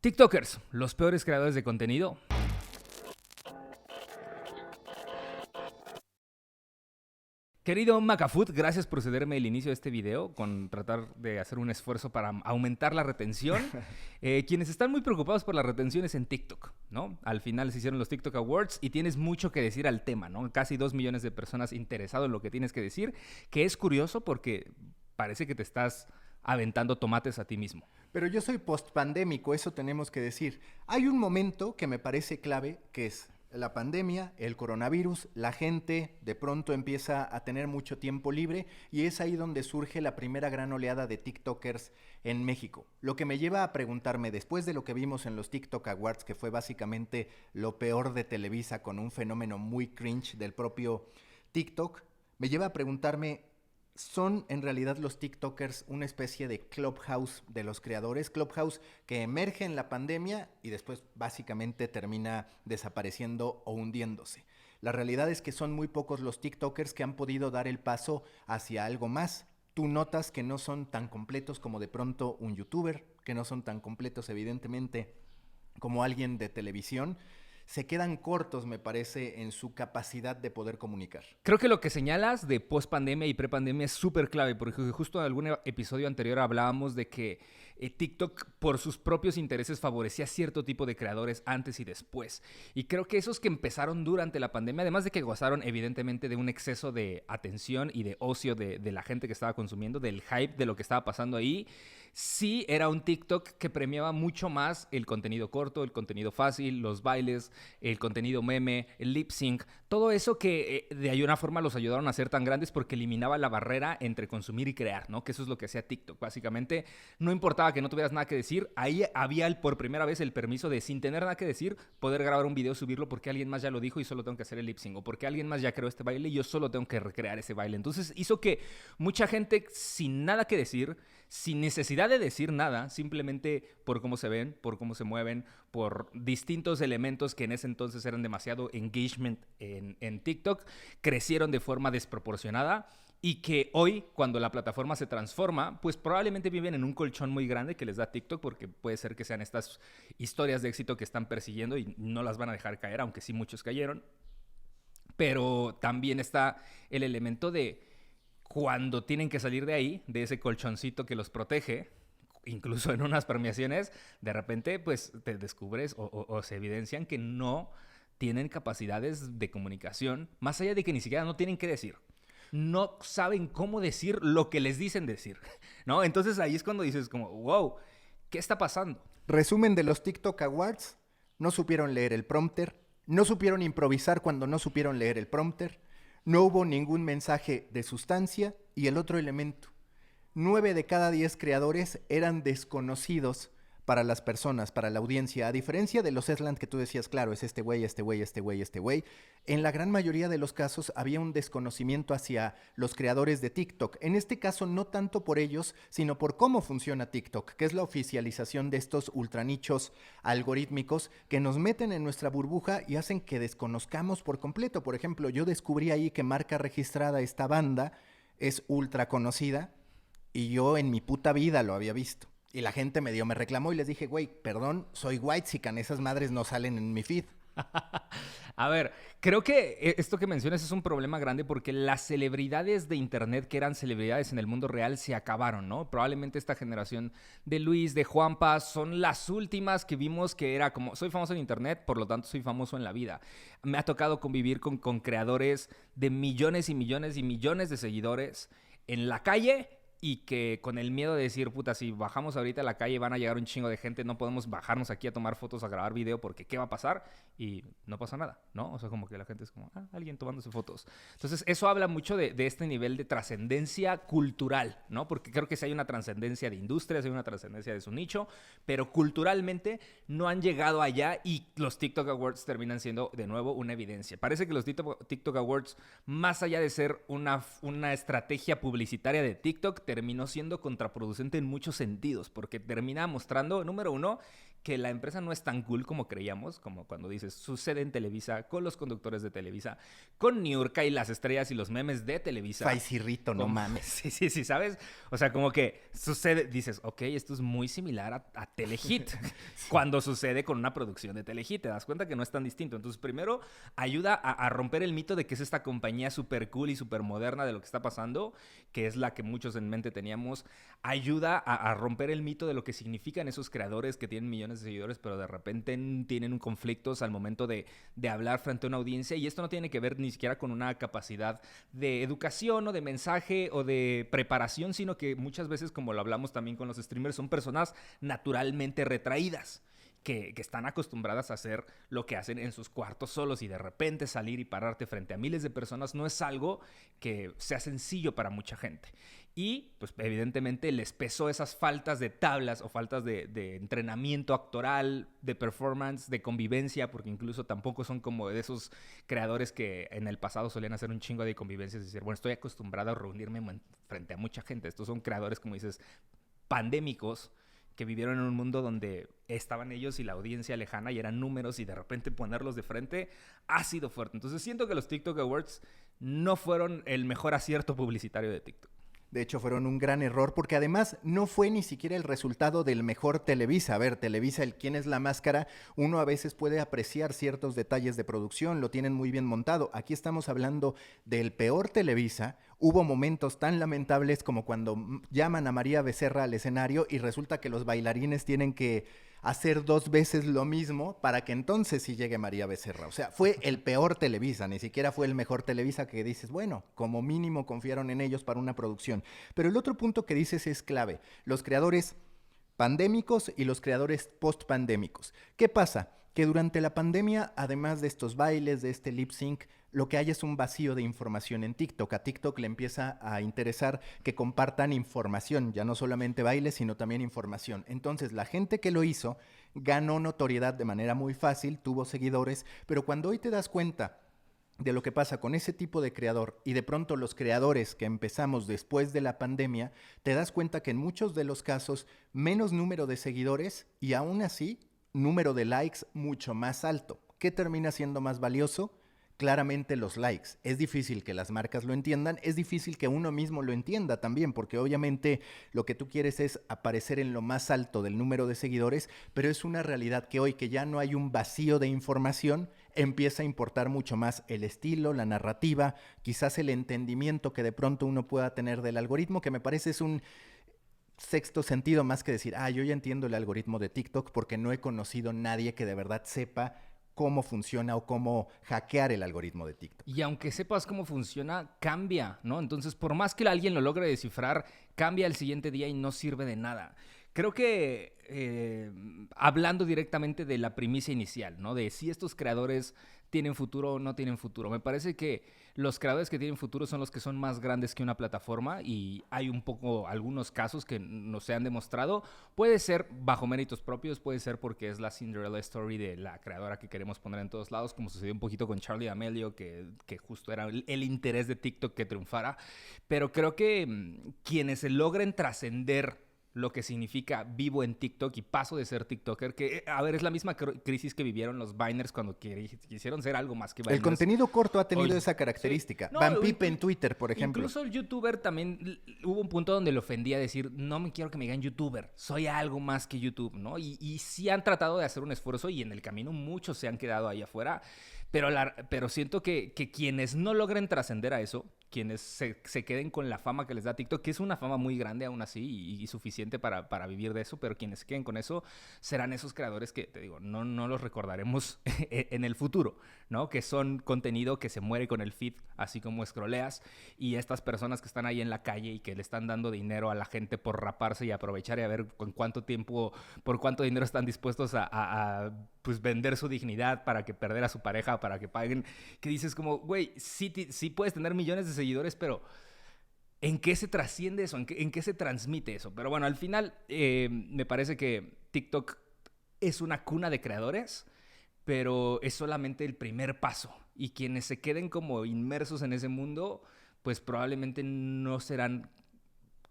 TikTokers, los peores creadores de contenido. Querido Macafood, gracias por cederme el inicio de este video con tratar de hacer un esfuerzo para aumentar la retención. Quienes están muy preocupados por la retención es en TikTok, ¿no? Al final se hicieron los TikTok Awards y tienes mucho que decir al tema, ¿no? Casi 2 millones de personas interesadas en lo que tienes que decir, que es curioso porque parece que te estás aventando tomates a ti mismo. Pero yo soy postpandémico, eso tenemos que decir. Hay un momento que me parece clave, que es la pandemia, el coronavirus, la gente de pronto empieza a tener mucho tiempo libre y es ahí donde surge la primera gran oleada de TikTokers en México. Lo que me lleva a preguntarme, después de lo que vimos en los TikTok Awards, que fue básicamente lo peor de Televisa con un fenómeno muy cringe del propio TikTok, me lleva a preguntarme, ¿son en realidad los TikTokers una especie de Clubhouse de los creadores? Clubhouse que emerge en la pandemia y después básicamente termina desapareciendo o hundiéndose. La realidad es que son muy pocos los TikTokers que han podido dar el paso hacia algo más. Tú notas que no son tan completos como de pronto un youtuber, que no son tan completos evidentemente como alguien de televisión. Se quedan cortos, me parece, en su capacidad de poder comunicar. Creo que lo que señalas de post-pandemia y pre-pandemia es súper clave, porque justo en algún episodio anterior hablábamos de que TikTok, por sus propios intereses, favorecía cierto tipo de creadores antes y después. Y creo que esos que empezaron durante la pandemia, además de que gozaron evidentemente de un exceso de atención y de ocio de la gente que estaba consumiendo, del hype de lo que estaba pasando ahí, sí era un TikTok que premiaba mucho más el contenido corto, el contenido fácil, los bailes, el contenido meme, el lip sync, todo eso que de alguna forma los ayudaron a ser tan grandes porque eliminaba la barrera entre consumir y crear, ¿no? Que eso es lo que hacía TikTok. Básicamente, no importaba que no tuvieras nada que decir, ahí había por primera vez el permiso de, sin tener nada que decir, poder grabar un video, subirlo porque alguien más ya lo dijo y solo tengo que hacer el lip sync, o porque alguien más ya creó este baile y yo solo tengo que recrear ese baile. Entonces hizo que mucha gente sin nada que decir, sin necesidad de decir nada, simplemente por cómo se ven, por cómo se mueven, por distintos elementos que en ese entonces eran demasiado engagement en TikTok, crecieron de forma desproporcionada y que hoy, cuando la plataforma se transforma, pues probablemente viven en un colchón muy grande que les da TikTok, porque puede ser que sean estas historias de éxito que están persiguiendo y no las van a dejar caer, aunque sí muchos cayeron. Pero también está el elemento de cuando tienen que salir de ahí, de ese colchoncito que los protege, incluso en unas premiaciones, de repente pues te descubres o se evidencian que no tienen capacidades de comunicación, más allá de que ni siquiera no tienen que decir. No saben cómo decir lo que les dicen decir, ¿no? Entonces ahí es cuando dices como, wow, ¿qué está pasando? Resumen de los TikTok Awards: no supieron leer el prompter, no supieron improvisar cuando no supieron leer el prompter, no hubo ningún mensaje de sustancia y el otro elemento: 9 de cada 10 creadores eran desconocidos para las personas, para la audiencia. A diferencia de los Esland que tú decías, claro, es este güey, este güey, este güey, este güey, en la gran mayoría de los casos había un desconocimiento hacia los creadores de TikTok. En este caso, no tanto por ellos, sino por cómo funciona TikTok, que es la oficialización de estos ultranichos algorítmicos que nos meten en nuestra burbuja y hacen que desconozcamos por completo. Por ejemplo, yo descubrí ahí que marca registrada esta banda es ultra conocida y yo en mi puta vida lo había visto. Y la gente me reclamó y les dije, güey, perdón, soy whitexican, esas madres no salen en mi feed. A ver, creo que esto que mencionas es un problema grande porque las celebridades de internet que eran celebridades en el mundo real se acabaron, ¿no? Probablemente esta generación de Luis, de Juanpa, son las últimas que vimos que era como, soy famoso en internet, por lo tanto soy famoso en la vida. Me ha tocado convivir con creadores de millones y millones y millones de seguidores en la calle, y que con el miedo de decir, puta, si bajamos ahorita a la calle van a llegar un chingo de gente, no podemos bajarnos aquí a tomar fotos, a grabar video, porque ¿qué va a pasar? Y no pasa nada, ¿no? O sea, como que la gente es como, alguien tomándose fotos. Entonces, eso habla mucho de este nivel de trascendencia cultural, ¿no? Porque creo que sí hay una trascendencia de industrias, hay una trascendencia de su nicho, pero culturalmente no han llegado allá y los TikTok Awards terminan siendo, de nuevo, una evidencia. Parece que los TikTok Awards, más allá de ser una estrategia publicitaria de TikTok, terminó siendo contraproducente en muchos sentidos, porque termina mostrando, número uno, que la empresa no es tan cool como creíamos, como cuando dices, sucede en Televisa, con los conductores de Televisa, con Niurka y las estrellas y los memes de Televisa. Faisirrito, no mames. Sí, ¿sabes? O sea, como que sucede, dices, ok, esto es muy similar a Telehit. Cuando sucede con una producción de Telehit, te das cuenta que no es tan distinto. Entonces, primero, ayuda a romper el mito de que es esta compañía súper cool y súper moderna de lo que está pasando, que es la que muchos en mente teníamos. Ayuda a romper el mito de lo que significan esos creadores que tienen millones de seguidores, pero de repente tienen conflictos al momento de hablar frente a una audiencia. Y esto no tiene que ver ni siquiera con una capacidad de educación o de mensaje o de preparación, sino que muchas veces, como lo hablamos también con los streamers, son personas naturalmente retraídas. Que están acostumbradas a hacer lo que hacen en sus cuartos solos, y de repente salir y pararte frente a miles de personas no es algo que sea sencillo para mucha gente. Y pues evidentemente les pesó esas faltas de tablas o faltas de entrenamiento actoral, de performance, de convivencia, porque incluso tampoco son como de esos creadores que en el pasado solían hacer un chingo de convivencias y decir, bueno, estoy acostumbrado a reunirme frente a mucha gente. Estos son creadores, como dices, pandémicos, que vivieron en un mundo donde estaban ellos y la audiencia lejana y eran números, y de repente ponerlos de frente ha sido fuerte. Entonces siento que los TikTok Awards no fueron el mejor acierto publicitario de TikTok. De hecho, fueron un gran error porque además no fue ni siquiera el resultado del mejor Televisa. A ver, Televisa, el quién es la máscara, uno a veces puede apreciar ciertos detalles de producción, lo tienen muy bien montado. Aquí estamos hablando del peor Televisa. Hubo momentos tan lamentables como cuando llaman a María Becerra al escenario y resulta que los bailarines tienen que hacer 2 veces lo mismo para que entonces sí llegue María Becerra. O sea, fue el peor Televisa, ni siquiera fue el mejor Televisa, que dices, bueno, como mínimo confiaron en ellos para una producción. Pero el otro punto que dices es clave, los creadores pandémicos y los creadores post-pandémicos. ¿Qué pasa? Que durante la pandemia, además de estos bailes, de este lip sync, lo que hay es un vacío de información en TikTok. A TikTok le empieza a interesar que compartan información, ya no solamente bailes, sino también información. Entonces, la gente que lo hizo ganó notoriedad de manera muy fácil, tuvo seguidores, pero cuando hoy te das cuenta de lo que pasa con ese tipo de creador y de pronto los creadores que empezamos después de la pandemia, te das cuenta que en muchos de los casos menos número de seguidores y aún así número de likes mucho más alto. ¿Qué termina siendo más valioso? Claramente los likes. Es difícil que las marcas lo entiendan, es difícil que uno mismo lo entienda también, porque obviamente lo que tú quieres es aparecer en lo más alto del número de seguidores, pero es una realidad que hoy que ya no hay un vacío de información, empieza a importar mucho más el estilo, la narrativa, quizás el entendimiento que de pronto uno pueda tener del algoritmo, que me parece es un sexto sentido más que decir, yo ya entiendo el algoritmo de TikTok porque no he conocido a nadie que de verdad sepa cómo funciona o cómo hackear el algoritmo de TikTok. Y aunque sepas cómo funciona, cambia, ¿no? Entonces, por más que alguien lo logre descifrar, cambia el siguiente día y no sirve de nada. Creo que hablando directamente de la primicia inicial, ¿no? De si estos creadores tienen futuro o no tienen futuro. Me parece que los creadores que tienen futuro son los que son más grandes que una plataforma, y hay un poco algunos casos que no se han demostrado. Puede ser bajo méritos propios, puede ser porque es la Cinderella Story de la creadora que queremos poner en todos lados, como sucedió un poquito con Charli D'Amelio, que justo era el interés de TikTok que triunfara. Pero creo que quienes se logren trascender lo que significa vivo en TikTok y paso de ser TikToker, que, a ver, es la misma crisis que vivieron los Biners cuando quisieron ser algo más que Biners. El contenido corto ha tenido esa característica. Sí. No, Van Pipe en Twitter, por ejemplo. Incluso el YouTuber también, hubo un punto donde le ofendía decir, no me quiero que me digan YouTuber, soy algo más que YouTube, ¿no? Y sí han tratado de hacer un esfuerzo, y en el camino muchos se han quedado ahí afuera, pero siento que quienes no logren trascender a eso, quienes se queden con la fama que les da TikTok, que es una fama muy grande aún así y suficiente para vivir de eso, pero quienes se queden con eso serán esos creadores que, te digo, no los recordaremos en el futuro, ¿no? Que son contenido que se muere con el feed, así como scrolleas, y estas personas que están ahí en la calle y que le están dando dinero a la gente por raparse y aprovechar y a ver con cuánto tiempo, por cuánto dinero están dispuestos a pues vender su dignidad para que perder a su pareja, para que paguen, que dices como, güey, sí puedes tener millones de seguidores, pero ¿en qué se trasciende eso? ¿En qué se transmite eso? Pero bueno, al final me parece que TikTok es una cuna de creadores, pero es solamente el primer paso, y quienes se queden como inmersos en ese mundo, pues probablemente no serán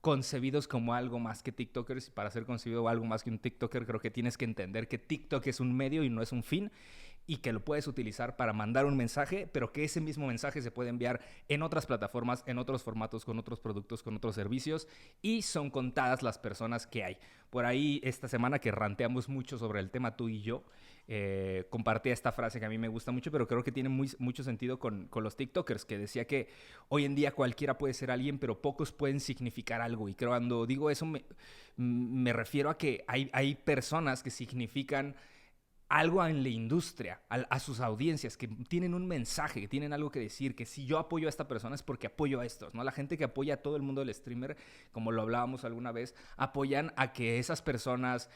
concebidos como algo más que TikTokers, y para ser concebido algo más que un TikToker creo que tienes que entender que TikTok es un medio y no es un fin, y que lo puedes utilizar para mandar un mensaje, pero que ese mismo mensaje se puede enviar en otras plataformas, en otros formatos, con otros productos, con otros servicios, y son contadas las personas que hay. Por ahí esta semana que ranteamos mucho sobre el tema tú y yo, compartí esta frase que a mí me gusta mucho, pero creo que tiene mucho sentido con los TikTokers, que decía que hoy en día cualquiera puede ser alguien, pero pocos pueden significar algo. Y creo, cuando digo eso me refiero a que hay personas que significan algo en la industria, a sus audiencias, que tienen un mensaje, que tienen algo que decir, que si yo apoyo a esta persona es porque apoyo a estos, ¿no? La gente que apoya a todo el mundo del streamer, como lo hablábamos alguna vez, apoyan a que esas personas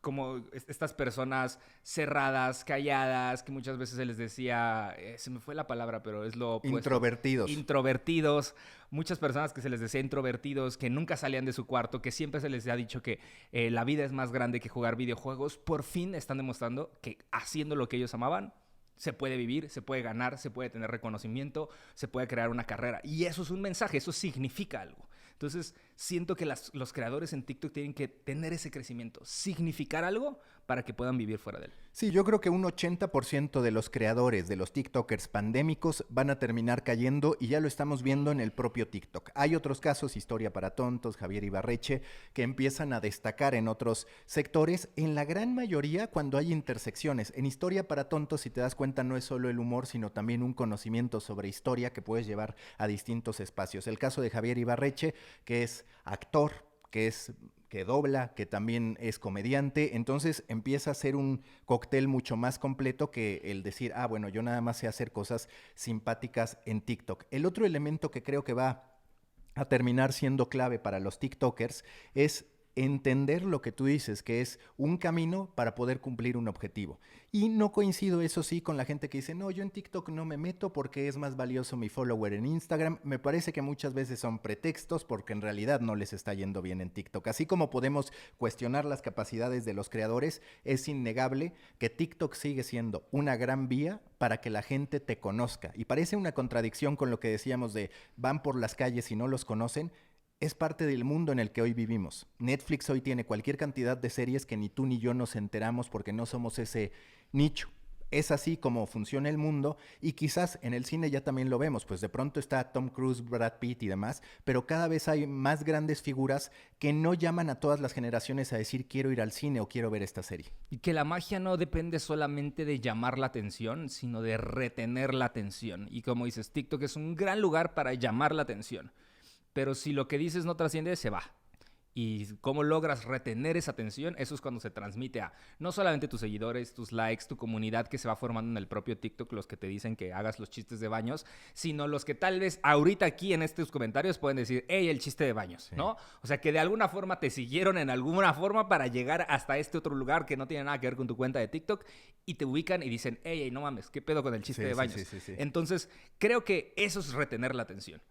como estas personas cerradas, calladas, que muchas veces se les decía, se me fue la palabra, pero es lo opuesto. Introvertidos. Introvertidos. Muchas personas que se les decía introvertidos, que nunca salían de su cuarto, que siempre se les ha dicho que la vida es más grande que jugar videojuegos, por fin están demostrando que haciendo lo que ellos amaban, se puede vivir, se puede ganar, se puede tener reconocimiento, se puede crear una carrera. Y eso es un mensaje, eso significa algo. Entonces, siento que los creadores en TikTok tienen que tener ese crecimiento, significar algo para que puedan vivir fuera de él. Sí, yo creo que un 80% de los creadores de los TikTokers pandémicos van a terminar cayendo, y ya lo estamos viendo en el propio TikTok. Hay otros casos, Historia para Tontos, Javier Ibarreche, que empiezan a destacar en otros sectores, en la gran mayoría cuando hay intersecciones. En Historia para Tontos, si te das cuenta, no es solo el humor, sino también un conocimiento sobre historia que puedes llevar a distintos espacios. El caso de Javier Ibarreche, que es actor, que dobla, que también es comediante, entonces empieza a ser un cóctel mucho más completo que el decir, bueno, yo nada más sé hacer cosas simpáticas en TikTok. El otro elemento que creo que va a terminar siendo clave para los TikTokers es entender lo que tú dices, que es un camino para poder cumplir un objetivo. Y no coincido, eso sí, con la gente que dice, no, yo en TikTok no me meto porque es más valioso mi follower en Instagram. Me parece que muchas veces son pretextos, porque en realidad no les está yendo bien en TikTok. Así como podemos cuestionar las capacidades de los creadores, es innegable que TikTok sigue siendo una gran vía para que la gente te conozca. Y parece una contradicción con lo que decíamos de van por las calles y no los conocen. Es parte del mundo en el que hoy vivimos. Netflix hoy tiene cualquier cantidad de series que ni tú ni yo nos enteramos porque no somos ese nicho. Es así como funciona el mundo, y quizás en el cine ya también lo vemos, pues de pronto está Tom Cruise, Brad Pitt y demás, pero cada vez hay más grandes figuras que no llaman a todas las generaciones a decir quiero ir al cine o quiero ver esta serie. Y que la magia no depende solamente de llamar la atención, sino de retener la atención. Y como dices, TikTok es un gran lugar para llamar la atención. Pero si lo que dices no trasciende, se va. Y cómo logras retener esa atención, eso es cuando se transmite a no solamente tus seguidores, tus likes, tu comunidad que se va formando en el propio TikTok, los que te dicen que hagas los chistes de baños, sino los que tal vez ahorita aquí en estos comentarios pueden decir, hey, el chiste de baños, sí, ¿no? O sea, que de alguna forma te siguieron en alguna forma para llegar hasta este otro lugar que no tiene nada que ver con tu cuenta de TikTok, y te ubican y dicen, hey, no mames, ¿qué pedo con el chiste de baños? Sí. Entonces, creo que eso es retener la atención.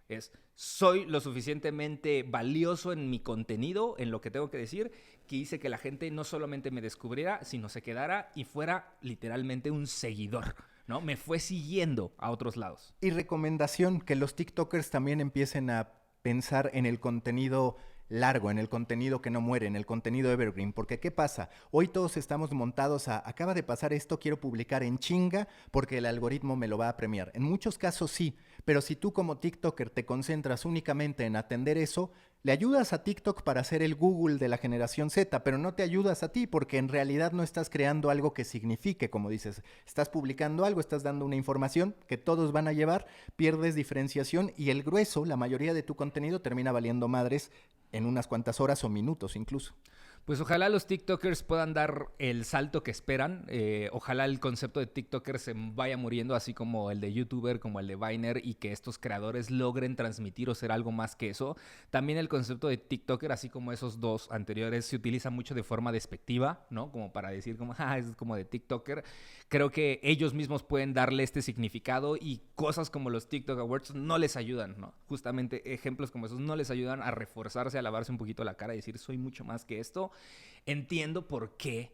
Soy lo suficientemente valioso en mi contenido, en lo que tengo que decir, que hice que la gente no solamente me descubriera, sino se quedara y fuera literalmente un seguidor, ¿no? Me fue siguiendo a otros lados. Y recomendación, que los TikTokers también empiecen a pensar en el contenido largo, en el contenido que no muere, en el contenido evergreen, porque ¿qué pasa? Hoy todos estamos montados acaba de pasar esto, quiero publicar en chinga porque el algoritmo me lo va a premiar. En muchos casos sí, pero si tú como TikToker te concentras únicamente en atender eso, le ayudas a TikTok para ser el Google de la generación Z, pero no te ayudas a ti porque en realidad no estás creando algo que signifique, como dices, estás publicando algo, estás dando una información que todos van a llevar, pierdes diferenciación y el grueso, la mayoría de tu contenido termina valiendo madres en unas cuantas horas o minutos incluso. Pues ojalá los TikTokers puedan dar el salto que esperan. Ojalá el concepto de TikToker se vaya muriendo, así como el de YouTuber, como el de Viner, y que estos creadores logren transmitir o ser algo más que eso. También el concepto de TikToker, así como esos dos anteriores, se utiliza mucho de forma despectiva, ¿no? Como para decir como, es como de TikToker. Creo que ellos mismos pueden darle este significado, y cosas como los TikTok Awards no les ayudan, ¿no? Justamente ejemplos como esos no les ayudan a reforzarse, a lavarse un poquito la cara y decir, soy mucho más que esto. Entiendo por qué,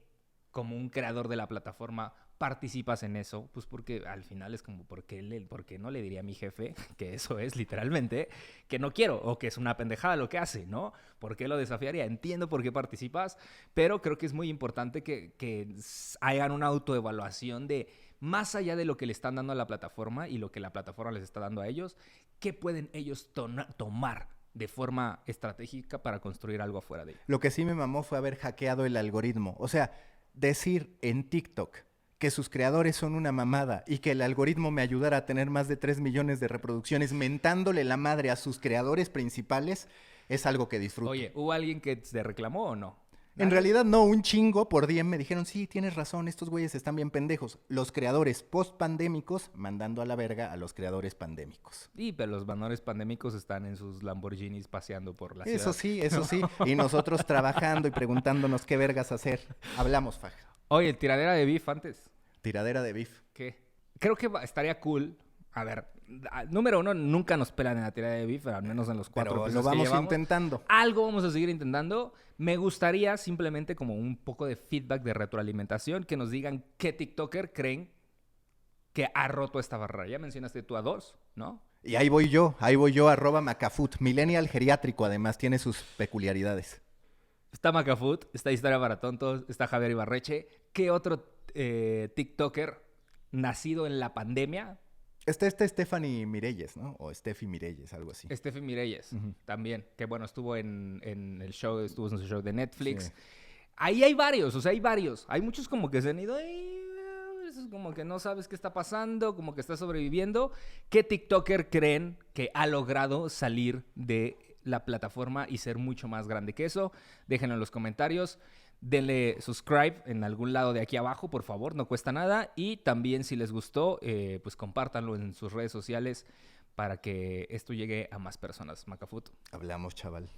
como un creador de la plataforma, participas en eso? Pues porque al final es como, ¿por qué no le diría a mi jefe que eso es literalmente que no quiero o que es una pendejada lo que hace, ¿no? ¿Por qué lo desafiaría? Entiendo por qué participas, pero creo que es muy importante que hagan una autoevaluación de más allá de lo que le están dando a la plataforma y lo que la plataforma les está dando a ellos, ¿qué pueden ellos tomar de forma estratégica para construir algo afuera de ella? Lo que sí me mamó fue haber hackeado el algoritmo. O sea, decir en TikTok que sus creadores son una mamada y que el algoritmo me ayudara a tener más de 3 millones de reproducciones mentándole la madre a sus creadores principales es algo que disfruto. Oye, ¿hubo alguien que te reclamó o no? En realidad no, un chingo por DM me dijeron, sí, tienes razón, estos güeyes están bien pendejos. Los creadores post-pandémicos mandando a la verga a los creadores pandémicos. Sí, pero los banores pandémicos están en sus Lamborghinis paseando por la ciudad. Eso sí. Y nosotros trabajando y preguntándonos qué vergas hacer. Hablamos, Faj. Oye, tiradera de beef antes. Tiradera de beef. ¿Qué? Creo que estaría cool. A ver, número uno, nunca nos pelan en la tiradera de beef, al menos en los 4 Pero episodios lo vamos que llevamos. intentando. Algo vamos a seguir intentando. Me gustaría simplemente como un poco de feedback, de retroalimentación, que nos digan qué TikToker creen que ha roto esta barrera. Ya mencionaste tú a 2, ¿no? Y ahí voy yo, @macafut. Millennial geriátrico, además, tiene sus peculiaridades. Está Macafut, está Historia para Tontos, está Javier Ibarreche. ¿Qué otro TikToker nacido en la pandemia? Está Stephanie Mireyes, ¿no? O Steffi Mireyes, algo así. Steffi Mireyes, también. Que bueno, estuvo en el show, estuvo en su show de Netflix. Sí. Ahí hay varios, o sea, hay varios. Hay muchos como que se han ido ahí, eso es como que no sabes qué está pasando, como que está sobreviviendo. ¿Qué TikToker creen que ha logrado salir de la plataforma y ser mucho más grande que eso? Déjenlo en los comentarios. Denle subscribe en algún lado de aquí abajo, por favor, no cuesta nada. Y también si les gustó, pues compártanlo en sus redes sociales para que esto llegue a más personas. Macafut. Hablamos, chaval.